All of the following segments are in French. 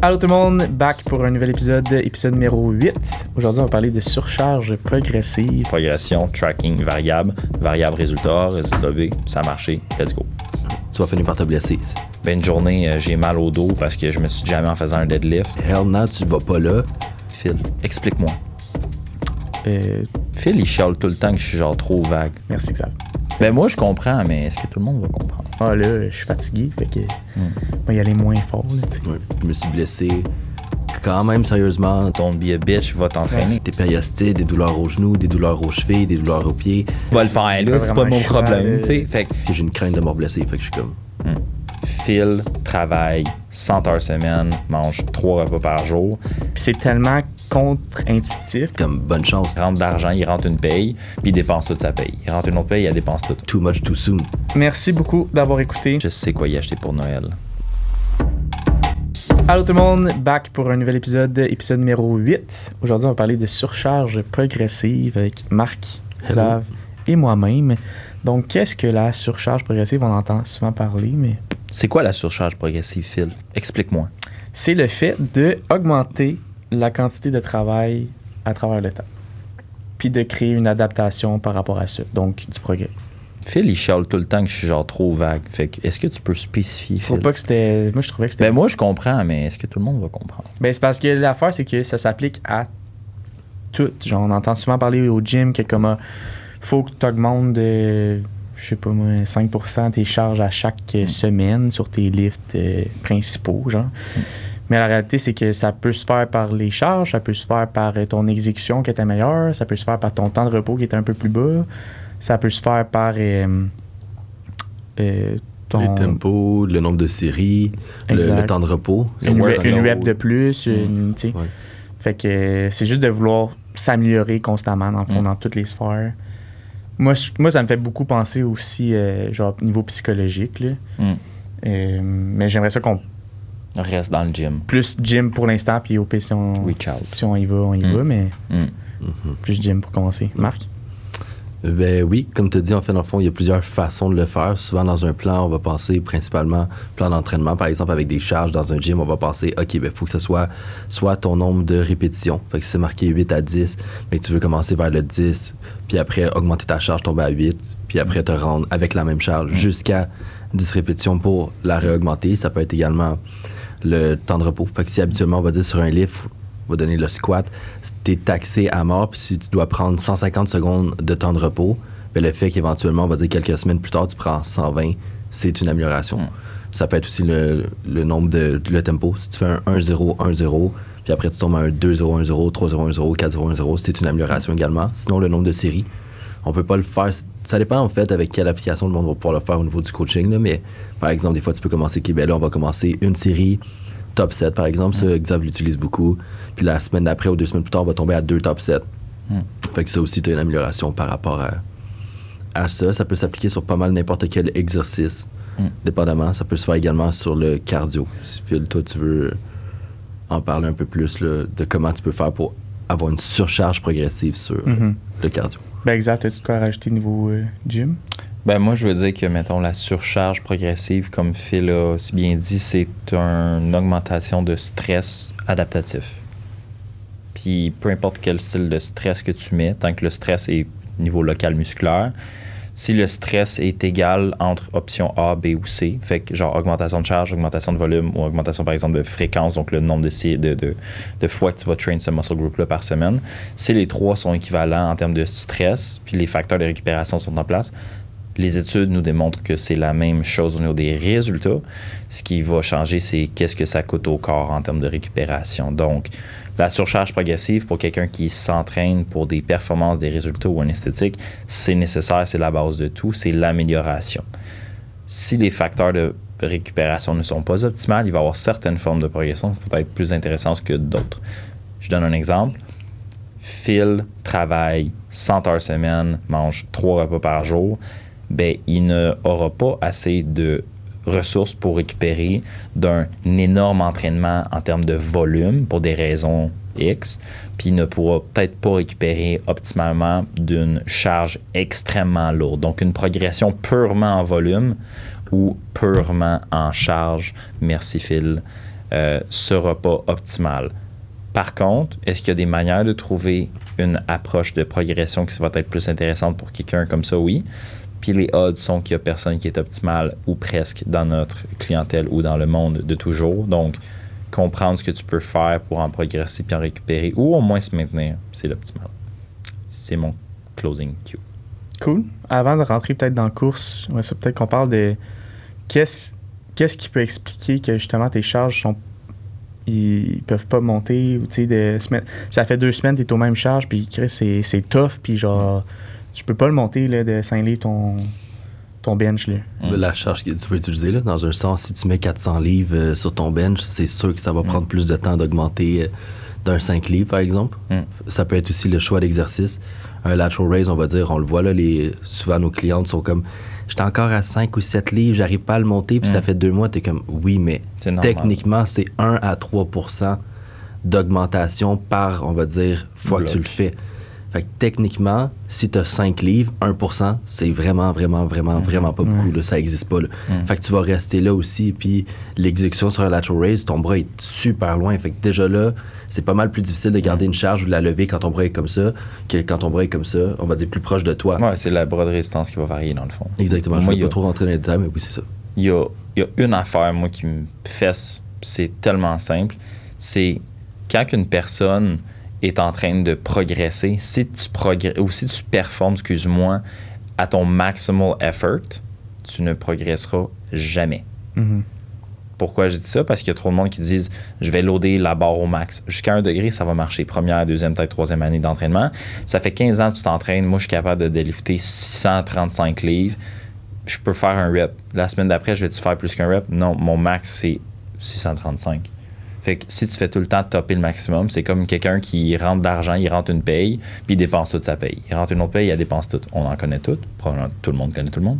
Allô tout le monde, back pour un nouvel épisode numéro 8. Aujourd'hui, on va parler de surcharge progressive. Progression, tracking, variable résultat, résultat B, ça a marché, let's go. Tu vas finir par te blesser. Ben une journée, j'ai mal au dos parce que je me suis jamais en faisant un deadlift. Hell no, tu vas pas là. Phil, explique-moi. Phil, il chiale tout le temps que je suis genre trop vague. Merci, Xav. Ben moi, je comprends, mais est-ce que tout le monde va comprendre? Ah là, je suis fatigué, fait que on va y aller moins fort. Là, tu sais. Ouais, je me suis blessé quand même sérieusement. Don't be a bitch, va t'entraîner. Des périostites, des douleurs aux genoux, des douleurs aux chevilles, des douleurs aux pieds. Va le faire, là, c'est pas mon problème, tu sais. Fait que J'ai une crainte de me blesser, fait que je suis comme... Phil travaille 100 heures semaine, mange 3 repas par jour. Puis c'est tellement contre-intuitif. Comme bonne chance. Il rentre d'argent, il rentre une paye, puis il dépense toute sa paye. Il rentre une autre paye, il dépense tout. Too much too soon. Merci beaucoup d'avoir écouté. Je sais quoi y acheter pour Noël. Allô tout le monde, back pour un nouvel épisode numéro 8. Aujourd'hui, on va parler de surcharge progressive avec Marc, Xav et moi-même. Donc, qu'est-ce que la surcharge progressive? On entend souvent parler, mais... C'est quoi la surcharge progressive, Phil? Explique-moi. C'est le fait d'augmenter la quantité de travail à travers le temps. Puis de créer une adaptation par rapport à ça. Donc, du progrès. Phil, il chiale tout le temps que je suis genre trop vague. Fait que, est-ce que tu peux spécifier, Faut Phil? pas que c'était... Moi, je trouvais que c'était... Ben moi, je comprends, mais est-ce que tout le monde va comprendre? Ben, c'est parce que l'affaire, c'est que ça s'applique à tout. Genre, on entend souvent parler au gym que comme... faut que tu augmentes de... je sais pas moi, 5% tes charges à chaque semaine sur tes lifts principaux, genre. Mais la réalité, c'est que ça peut se faire par les charges, ça peut se faire par ton exécution qui était meilleure, ça peut se faire par ton temps de repos qui était un peu plus bas, ça peut se faire par ton... Le tempo, le nombre de séries, le temps de repos. Une workload. rep de plus, tu sais. Ouais. Fait que c'est juste de vouloir s'améliorer constamment, dans le fond, dans toutes les sphères. Moi, ça me fait beaucoup penser aussi, genre, niveau psychologique, là. Mais j'aimerais ça qu'on... Reste dans le gym. Plus gym pour l'instant, puis au pire, si on y va, on y va, mais plus gym pour commencer. Marc? Ben oui, comme tu as dit, en fait, dans le fond, il y a plusieurs façons de le faire. Souvent, dans un plan, on va penser principalement plan d'entraînement. Par exemple, avec des charges dans un gym, on va penser, OK, ben faut que ce soit ton nombre de répétitions. Fait que si c'est marqué 8 à 10, mais que tu veux commencer vers le 10, puis après augmenter ta charge, tomber à 8, puis après te rendre avec la même charge jusqu'à 10 répétitions pour la réaugmenter. Ça peut être également le temps de repos. Fait que si habituellement, on va dire sur un lift, on va donner le squat, t'es taxé à mort, puis si tu dois prendre 150 secondes de temps de repos, ben le fait qu'éventuellement, on va dire quelques semaines plus tard, tu prends 120, c'est une amélioration. Ça peut être aussi le nombre le tempo. Si tu fais un 1-0, 1-0, puis après tu tombes à un 2-0, 1-0, 3-0, 1-0, 4-0, 1-0, c'est une amélioration également. Sinon, le nombre de séries, on peut pas le faire. Ça dépend en fait avec quelle application le monde va pouvoir le faire au niveau du coaching, là, mais par exemple, des fois, tu peux commencer, OK, ben là, on va commencer une série top 7, par exemple. Ça, Xav l'utilise beaucoup. Puis la semaine d'après ou 2 semaines plus tard, on va tomber à 2 top 7. Fait que ça aussi, tu as une amélioration par rapport à ça. Ça peut s'appliquer sur pas mal n'importe quel exercice, dépendamment. Ça peut se faire également sur le cardio. Si Phil, toi, tu veux en parler un peu plus là, de comment tu peux faire pour avoir une surcharge progressive sur le cardio. Ben exact, as-tu de quoi rajouter niveau gym? Ben moi, je veux dire que, mettons, la surcharge progressive, comme Phil a si bien dit, c'est une augmentation de stress adaptatif. Puis peu importe quel style de stress que tu mets, tant que le stress est niveau local musculaire, si le stress est égal entre option A, B ou C, fait que genre augmentation de charge, augmentation de volume ou augmentation par exemple de fréquence, donc le nombre de fois que tu vas train ce muscle group-là par semaine, si les trois sont équivalents en termes de stress, puis les facteurs de récupération sont en place, les études nous démontrent que c'est la même chose au niveau des résultats. Ce qui va changer, c'est qu'est-ce que ça coûte au corps en termes de récupération. Donc, la surcharge progressive pour quelqu'un qui s'entraîne pour des performances, des résultats ou un esthétique, c'est nécessaire, c'est la base de tout, c'est l'amélioration. Si les facteurs de récupération ne sont pas optimales, il va y avoir certaines formes de progression qui vont être plus intéressantes que d'autres. Je donne un exemple. Phil travaille 100 heures semaine, mange 3 repas par jour. Ben, il n'aura pas assez de ressources pour récupérer d'un énorme entraînement en termes de volume pour des raisons X, puis il ne pourra peut-être pas récupérer optimalement d'une charge extrêmement lourde. Donc, une progression purement en volume ou purement en charge, merci Phil, sera pas optimal. Par contre, est-ce qu'il y a des manières de trouver une approche de progression qui va être plus intéressante pour quelqu'un comme ça? Oui. Puis les odds sont qu'il n'y a personne qui est optimal ou presque dans notre clientèle ou dans le monde de toujours. Donc, comprendre ce que tu peux faire pour en progresser puis en récupérer ou au moins se maintenir, c'est l'optimal. C'est mon closing cue. Cool. Avant de rentrer peut-être dans la course, ça peut-être qu'on parle de qu'est-ce qui peut expliquer que justement tes charges ils peuvent pas monter ou tu sais ça fait 2 semaines que t'es aux mêmes charges puis Chris, c'est tough puis genre tu peux pas le monter là, de 5 livres ton bench là. La charge que tu peux utiliser là, dans un sens, si tu mets 400 livres sur ton bench, c'est sûr que ça va prendre plus de temps d'augmenter d'un 5 livres par exemple. Ça peut être aussi le choix d'exercice. Un lateral raise, on va dire, on le voit là, souvent nos clientes sont comme j'étais encore à 5 ou 7 livres, j'arrive pas à le monter, puis ça fait 2 mois, t'es comme oui, mais techniquement, c'est 1 à 3% d'augmentation par, on va dire, fois que tu le fais. Fait que techniquement, si tu as 5 livres, 1%, c'est vraiment pas beaucoup. Là, ça n'existe pas. Là. Fait que tu vas rester là aussi. Puis l'exécution sur un lateral raise, ton bras est super loin. Fait que déjà là, c'est pas mal plus difficile de garder une charge ou de la lever quand ton bras est comme ça que quand ton bras est comme ça, on va dire plus proche de toi. Ouais, c'est la bras de résistance qui va varier dans le fond. Exactement. Je ne vais pas trop rentrer dans les détails, mais oui, c'est ça. Il y a une affaire, moi, qui me fesse, c'est tellement simple. C'est quand une personne est en train de progresser, si tu performes, excuse-moi, à ton maximal effort, tu ne progresseras jamais. Pourquoi je dis ça? Parce qu'il y a trop de monde qui disent je vais loader la barre au max. Jusqu'à 1 degré, ça va marcher. Première, deuxième, peut-être troisième année d'entraînement. Ça fait 15 ans que tu t'entraînes. Moi, je suis capable de délifter 635 livres. Je peux faire un rep. La semaine d'après, je vais-tu faire plus qu'un rep? Non, mon max, c'est 635. Fait que si tu fais tout le temps topper le maximum, c'est comme quelqu'un qui rentre d'argent, il rentre une paye, puis il dépense toute sa paye. Il rentre une autre paye, il dépense tout. On en connaît toutes. Probablement tout le monde connaît tout le monde.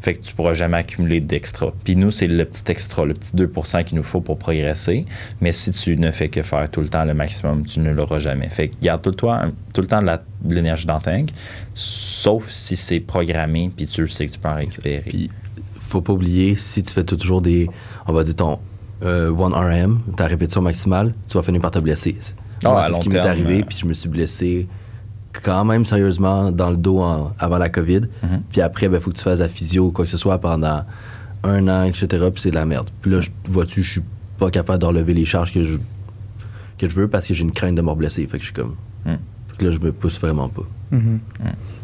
Fait que tu pourras jamais accumuler d'extra. Puis nous, c'est le petit extra, le petit 2% qu'il nous faut pour progresser. Mais si tu ne fais que faire tout le temps le maximum, tu ne l'auras jamais. Fait que garde tout le temps de l'énergie dans le tank, sauf si c'est programmé, puis tu sais que tu peux en récupérer. Puis, faut pas oublier, si tu fais toujours on va dire ton 1RM, ta répétition maximale, tu vas finir par te blesser. Moi, c'est ce qui m'est arrivé, puis je me suis blessé quand même sérieusement dans le dos avant la COVID. Puis après, il faut que tu fasses la physio ou quoi que ce soit pendant 1 an, etc. Puis c'est de la merde. Puis là, vois-tu, je suis pas capable de relever les charges que je veux parce que j'ai une crainte de me blesser. Fait que je suis comme... Fait que là, je me pousse vraiment pas.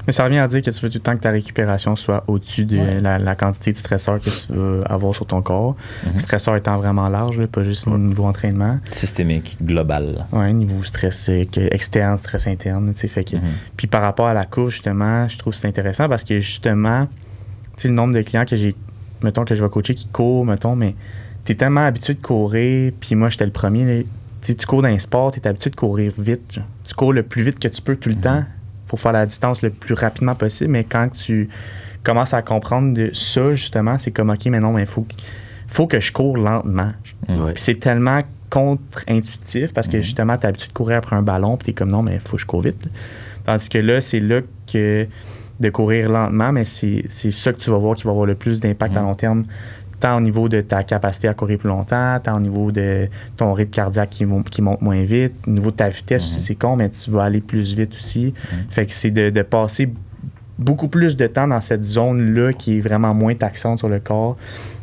Mais ça revient à dire que tu veux tout le temps que ta récupération soit au-dessus de la quantité de stresseurs que tu veux avoir sur ton corps. Stresseur étant vraiment large, là, pas juste au niveau entraînement. Systémique, global. Oui, niveau stress externe, stress interne. Fait que, puis par rapport à la course, justement, je trouve que c'est intéressant parce que justement, le nombre de clients que j'ai, mettons, que je vais coacher qui courent, mettons, mais tu es tellement habitué de courir, puis moi, j'étais le premier. Là, tu cours dans un sport, tu es habitué de courir vite. Genre. Tu cours le plus vite que tu peux tout le temps pour faire la distance le plus rapidement possible, mais quand tu commences à comprendre de ça, justement, c'est comme, OK, mais non, mais faut que je cours lentement. Puis c'est tellement contre-intuitif parce que, justement, tu es habitué de courir après un ballon, puis tu es comme, non, mais il faut que je cours vite. Tandis que là, c'est là que de courir lentement, mais c'est ça que tu vas voir qui va avoir le plus d'impact à long terme, tant au niveau de ta capacité à courir plus longtemps, tant au niveau de ton rythme cardiaque qui monte moins vite, au niveau de ta vitesse aussi, c'est con, mais tu vas aller plus vite aussi. Fait que c'est de passer beaucoup plus de temps dans cette zone-là qui est vraiment moins taxante sur le corps.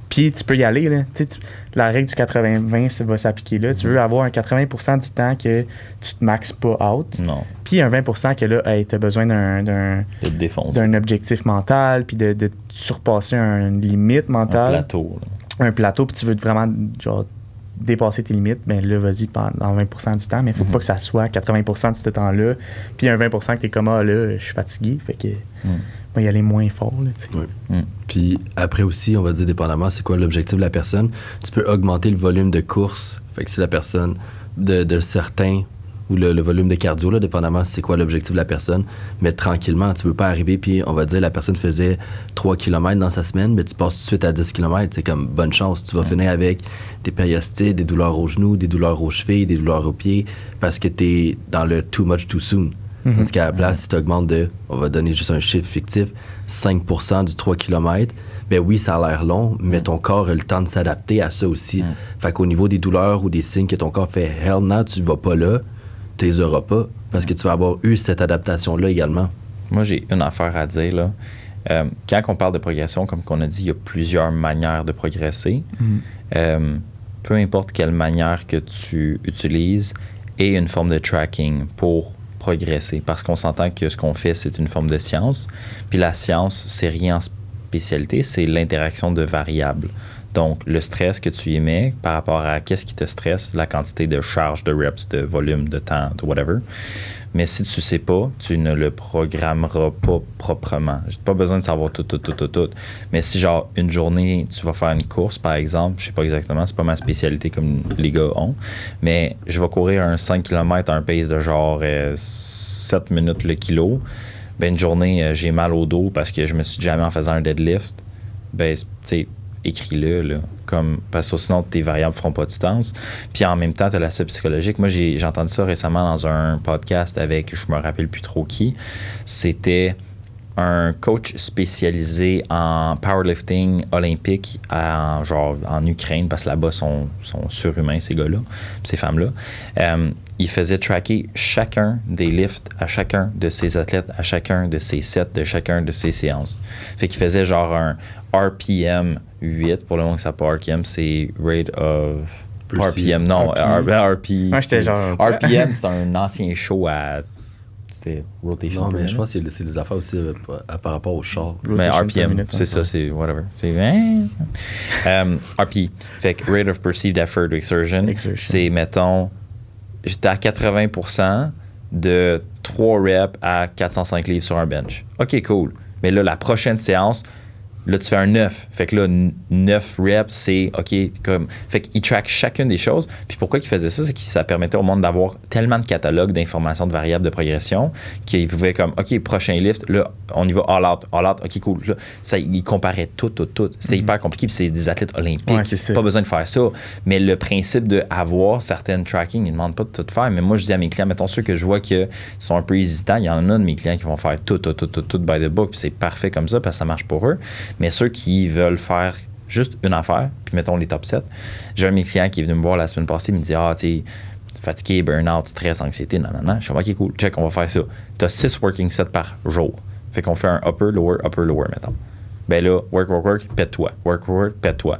Puis tu peux y aller, là. La règle du 80-20 va s'appliquer là. Tu veux avoir un 80% du temps que tu te maxes pas out. Non. Puis un 20% que là, tu as besoin d'un objectif mental, puis de surpasser une limite mentale. Un plateau, puis tu veux vraiment genre, dépasser tes limites, bien là, vas-y dans 20% du temps, mais il faut pas que ça soit 80% de ce temps-là. Puis un 20% que tu es comme, là, je suis fatigué, fait que va y aller moins fort. Là, Puis après aussi, on va dire dépendamment, c'est quoi l'objectif de la personne. Tu peux augmenter le volume de course. Fait que si la personne de certains ou le volume de cardio, là, dépendamment c'est quoi l'objectif de la personne, mais tranquillement, tu veux pas arriver puis on va dire la personne faisait 3 km dans sa semaine, mais tu passes tout de suite à 10 km, c'est comme bonne chance, tu vas finir avec des périostites, des douleurs aux genoux, des douleurs aux chevilles, des douleurs aux pieds, parce que t'es dans le too much too soon. Tandis qu'à la place, si tu augmentes on va donner juste un chiffre fictif, 5% du 3 km, ben oui, ça a l'air long, mais ton corps a le temps de s'adapter à ça aussi. Fait qu'au niveau des douleurs ou des signes que ton corps fait « hell no, tu vas pas là », tu les auras pas, parce que tu vas avoir eu cette adaptation-là également. Moi, j'ai une affaire à dire, là. Quand on parle de progression, comme on a dit, il y a plusieurs manières de progresser. Peu importe quelle manière que tu utilises, et une forme de tracking pour progresser. Parce qu'on s'entend que ce qu'on fait, c'est une forme de science. Puis la science, c'est rien en spécialité, c'est l'interaction de variables. Donc, le stress que tu y mets par rapport à qu'est-ce qui te stresse, la quantité de charge, de reps, de volume, de temps, de whatever. Mais si tu sais pas, tu ne le programmeras pas proprement. J'ai pas besoin de savoir tout. Mais si, genre, une journée, tu vas faire une course, par exemple, je sais pas exactement, c'est pas ma spécialité comme les gars ont, mais je vais courir un 5 km à un pace de genre 7 minutes le kilo. Ben, une journée, j'ai mal au dos parce que je me suis jamais en faisant un deadlift. Ben, tu sais, écris-le, là, parce que sinon, tes variables ne feront pas de sens. Puis en même temps, tu as l'aspect psychologique. Moi, j'ai entendu ça récemment dans un podcast avec, je me rappelle plus trop qui, c'était un coach spécialisé en powerlifting olympique en Ukraine, parce que là-bas, sont surhumains, ces gars-là, ces femmes-là. Il faisait tracker chacun des lifts à chacun de ses athlètes, à chacun de ses sets, de chacun de ses séances. Fait qu'il faisait genre un RPM 8, pour le moment que ça pas RPM, c'est Rate of... RPM, non, RP. Moi, j'étais genre... RPM, c'est un ancien show à... C'était Rotation. Non, mais je pense que c'est des affaires aussi par rapport au char. Mais RPM, c'est ça, c'est whatever. C'est RP. Fait que Rate of Perceived Effort Exertion, c'est, mettons, j'étais à 80% de 3 reps à 405 livres sur un bench. OK, cool. Mais là, la prochaine séance, là, tu fais un 9. Fait que là, 9 reps, c'est OK. Fait qu'il track chacune des choses. Puis pourquoi il faisait ça? C'est que ça permettait au monde d'avoir tellement de catalogues d'informations de variables de progression qu'il pouvait comme, OK, prochain lift, là, on y va all out. OK, cool. Là, ça, il comparait tout. C'était hyper compliqué. Puis c'est des athlètes olympiques. Ouais, c'est ça. Pas besoin de faire ça. Mais le principe d'avoir certaines tracking, ils ne demandent pas de tout faire. Mais moi, je dis à mes clients, mettons ceux que je vois qui sont un peu hésitants, il y en a de mes clients qui vont faire tout by the book. Puis c'est parfait comme ça parce que ça marche pour eux. Mais ceux qui veulent faire juste une affaire, puis mettons les top 7, j'ai un de mes clients qui est venu me voir la semaine passée, il me dit tu sais, fatigué, burn-out, stress, anxiété, nanana. Je suis comme, OK, cool, check, on va faire ça. Tu as 6 working sets par jour. Fait qu'on fait un upper, lower, mettons. Ben là, work, pète-toi. Work, pète-toi.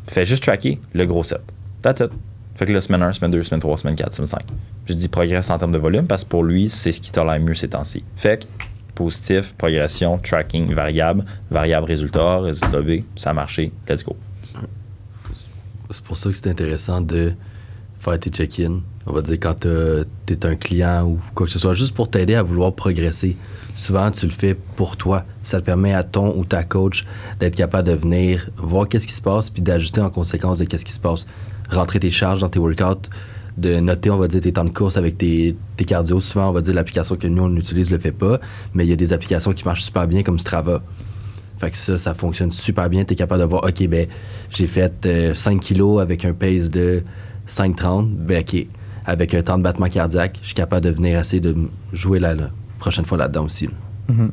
Fais juste tracker le gros set. That's it. Fait que là, semaine 1, semaine 2, semaine 3, semaine 4, semaine 5. Je dis progresse en termes de volume parce que pour lui, c'est ce qui tolère mieux ces temps-ci. Fait que positif, progression, tracking, variable résultat B, ça a marché, let's go. C'est pour ça que c'est intéressant de faire tes check-in. On va dire quand t'es un client ou quoi que ce soit, juste pour t'aider à vouloir progresser. Souvent, tu le fais pour toi. Ça te permet à ton ou ta coach d'être capable de venir voir qu'est-ce qui se passe puis d'ajuster en conséquence de qu'est-ce qui se passe. Rentrer tes charges dans tes workouts, de noter, on va dire, tes temps de course avec tes cardio. Souvent, on va dire, l'application que nous, on utilise le fait pas, mais il y a des applications qui marchent super bien, comme Strava. Fait que ça fonctionne super bien. Tu es capable de voir, OK, ben j'ai fait 5 kilos avec un pace de 5,30. Ben OK, avec un temps de battement cardiaque, je suis capable de venir essayer de jouer la prochaine fois là-dedans aussi. Là. Mm-hmm.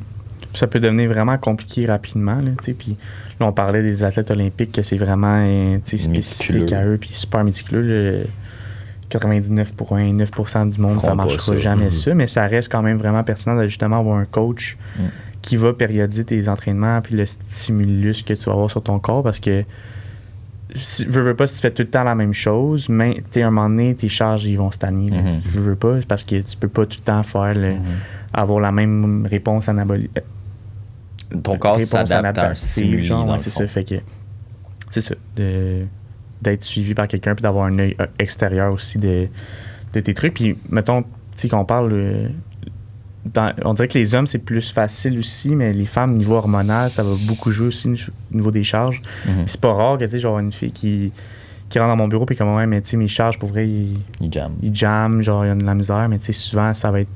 Ça peut devenir vraiment compliqué rapidement. Là, puis là, on parlait des athlètes olympiques, que c'est vraiment spécifique à eux, puis super méticuleux. 99,9% du monde, ça ne marchera jamais ça, mais ça reste quand même vraiment pertinent de justement avoir un coach qui va périodiser tes entraînements puis le stimulus que tu vas avoir sur ton corps parce que veux pas si tu fais tout le temps la même chose, mais à un moment donné, tes charges ils vont stagner. Veux pas, parce que tu peux pas tout le temps faire avoir la même réponse anabolique. Ton corps s'adapte à un stimuli. C'est ça, fait que c'est ça. D'être suivi par quelqu'un puis d'avoir un œil extérieur aussi de tes trucs. Puis, mettons, tu sais, qu'on parle... on dirait que les hommes, c'est plus facile aussi, mais les femmes, niveau hormonal, ça va beaucoup jouer aussi au niveau des charges. Puis c'est pas rare que, tu sais, genre une fille qui rentre dans mon bureau puis comme, ouais, mais tu sais, mes charges, pour vrai, ils jamment, genre, il y a de la misère, mais tu sais, souvent, ça va être...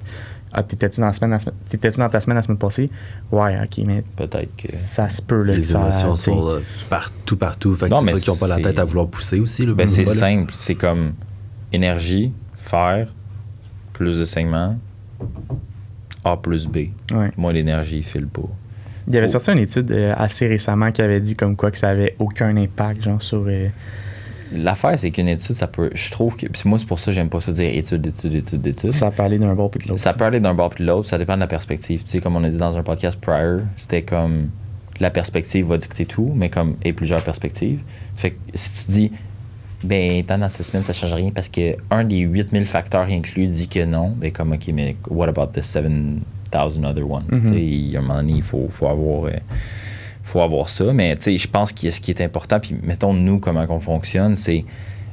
Ah, t'étais-tu dans ta semaine la semaine passée? Ouais, OK, mais peut-être que ça se peut. Là, les émotions sont partout. Fait que c'est ceux qui n'ont pas la tête à vouloir pousser aussi. Là, c'est simple. C'est comme énergie, fer, plus de saignement, A plus B. Ouais. Moi, l'énergie, il file pas. Il y avait sorti une étude assez récemment qui avait dit comme quoi que ça avait aucun impact genre sur... L'affaire, c'est qu'une étude, ça peut... Je trouve que... Puis moi, c'est pour ça que j'aime pas ça dire étude. Ça peut aller d'un bord puis de l'autre. Ça peut aller d'un bord puis de l'autre, ça dépend de la perspective. Tu sais, comme on a dit dans un podcast prior, c'était comme... La perspective va dicter tout, mais comme... Et plusieurs perspectives. Fait que si tu dis... Ben, dans l'assessment, ça change rien parce que un des 8000 facteurs inclus dit que non. Ben, comme, OK, mais what about the 7000 other ones? Tu sais, il y a un moment donné, il faut avoir ça. Mais, tu sais, je pense que ce qui est important, puis mettons, nous, comment on fonctionne, c'est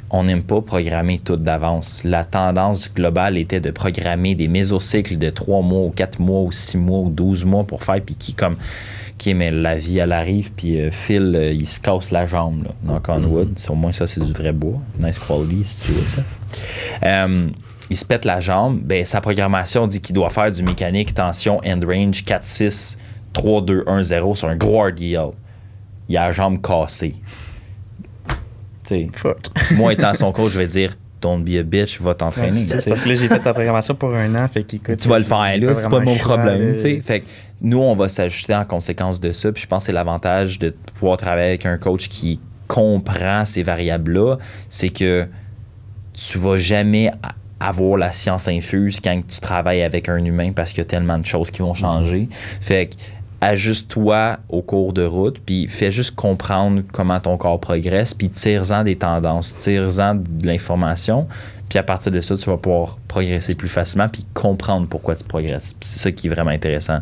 on n'aime pas programmer tout d'avance. La tendance globale était de programmer des mésocycles de 3 mois ou 4 mois ou 6 mois ou 12 mois pour faire, puis qui, comme... OK, mais la vie, elle arrive, puis Phil, il se casse la jambe, là, knock on wood. Au moins, ça, c'est du vrai bois. Nice quality, si tu veux ça. Il se pète la jambe. Ben, sa programmation dit qu'il doit faire du mécanique, tension, end range, 4-6, 3-2-1-0 sur un gros RDL. Il a la jambe cassée. Tu sais, moi, étant son coach, je vais dire... Don't be a bitch, va t'entraîner. C'est parce que là, j'ai fait ta programmation pour 1 an, fait qu'écoute... Tu vas le faire, là, c'est pas mon problème, tu sais. Fait que nous, on va s'ajuster en conséquence de ça, puis je pense que c'est l'avantage de pouvoir travailler avec un coach qui comprend ces variables-là, c'est que tu vas jamais avoir la science infuse quand tu travailles avec un humain parce qu'il y a tellement de choses qui vont changer. Fait que ajuste-toi au cours de route, puis fais juste comprendre comment ton corps progresse, puis tire-en des tendances, tire-en de l'information, puis à partir de ça, tu vas pouvoir progresser plus facilement, puis comprendre pourquoi tu progresses. Puis c'est ça qui est vraiment intéressant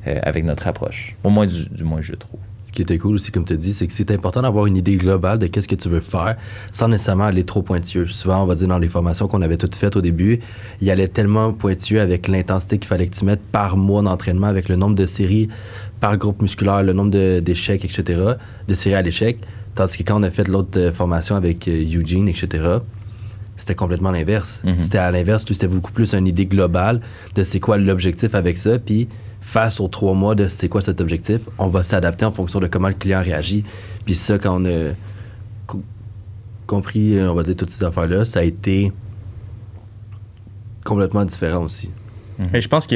avec notre approche. Au moins, du moins, je trouve. Ce qui était cool aussi, comme tu as dit, c'est que c'est important d'avoir une idée globale de qu'est-ce que tu veux faire sans nécessairement aller trop pointueux. Souvent, on va dire dans les formations qu'on avait toutes faites au début, il allait tellement pointueux avec l'intensité qu'il fallait que tu mettes par mois d'entraînement, avec le nombre de séries par groupe musculaire, le nombre d'échecs, etc., de séries à l'échec. Tandis que quand on a fait l'autre formation avec Eugene, etc., c'était complètement l'inverse. C'était à l'inverse, c'était beaucoup plus une idée globale de c'est quoi l'objectif avec ça, puis face aux 3 mois de c'est quoi cet objectif, on va s'adapter en fonction de comment le client réagit. Puis ça, quand on a compris, on va dire, toutes ces affaires-là, ça a été complètement différent aussi. Et je pense que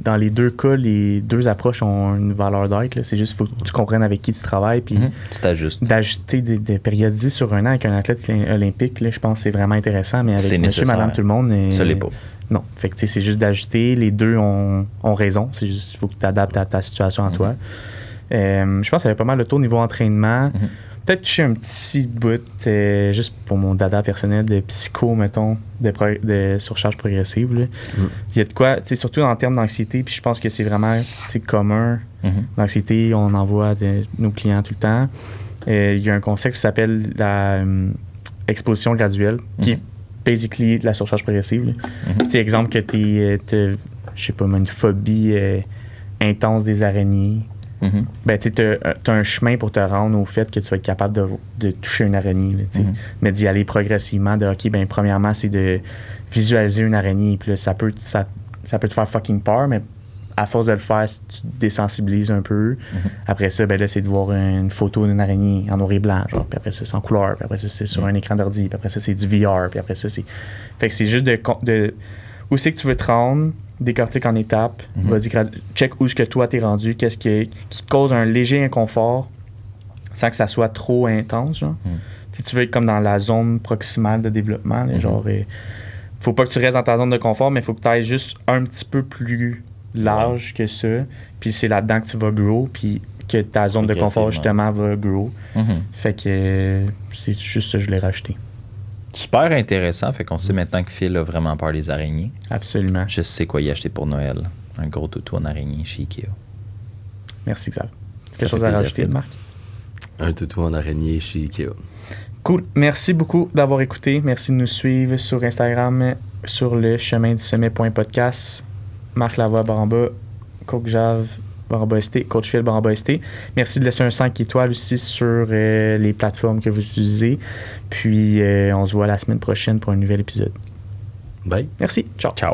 dans les deux cas, les deux approches ont une valeur d'être. Là. C'est juste qu'il faut que tu comprennes avec qui tu travailles. Puis tu t'ajustes. D'ajuster des périodiser sur 1 an avec un athlète olympique, là, je pense que c'est vraiment intéressant. Mais avec monsieur, madame, tout le monde... Ça l'est pas. Non. Fait que c'est juste d'ajuster. Les deux ont raison. C'est juste qu'il faut que tu t'adaptes à ta situation à toi. Je pense que ça avait pas mal le tour au niveau entraînement. Peut-être toucher un petit bout, juste pour mon dada personnel, de psycho, mettons, de surcharge progressive. Il y a de quoi, surtout en termes d'anxiété, puis je pense que c'est vraiment commun. L'anxiété, on en voit nos clients tout le temps. Il y a un concept qui s'appelle la exposition graduelle, qui est basically la surcharge progressive. Exemple que tu je sais pas, une phobie intense des araignées. Ben, tu as un chemin pour te rendre au fait que tu vas être capable de toucher une araignée. Là, mais d'y aller progressivement. De OK, ben, premièrement, c'est de visualiser une araignée. Puis là, ça peut te faire fucking peur, mais à force de le faire, tu te désensibilises un peu. Après ça, ben là, c'est de voir une photo d'une araignée en noir et blanc. Genre, puis après ça, c'est en couleur. Puis après ça, c'est sur un écran d'ordi. Puis après ça, c'est du VR. Puis après ça, c'est. Fait que c'est juste de où c'est que tu veux te rendre. Décortique en étapes, vas-y, check où est-ce que toi t'es rendu, qu'est-ce qui te cause un léger inconfort sans que ça soit trop intense, genre. Si tu veux être comme dans la zone proximale de développement, là, genre, faut pas que tu restes dans ta zone de confort, mais il faut que tu ailles juste un petit peu plus large que ça, puis c'est là-dedans que tu vas grow, puis que ta zone de confort, justement, va grow. Fait que c'est juste ça, je l'ai rajouté. Super intéressant. Fait qu'on sait maintenant que Phil a vraiment peur des araignées. Absolument. Je sais quoi y acheter pour Noël. Un gros toutou en araignée chez Ikea. Merci, Xav. C'est quelque chose à rajouter, Marc? Un toutou en araignée chez Ikea. Cool. Merci beaucoup d'avoir écouté. Merci de nous suivre sur Instagram, sur le chemin du sommet.podcast. Marc Lavoie, Baramba, Coach Jav, Baramba ST, Coach Phil, Baramba ST. Merci de laisser un 5 étoiles aussi sur les plateformes que vous utilisez. Puis, on se voit la semaine prochaine pour un nouvel épisode. Bye. Merci. Ciao. Ciao.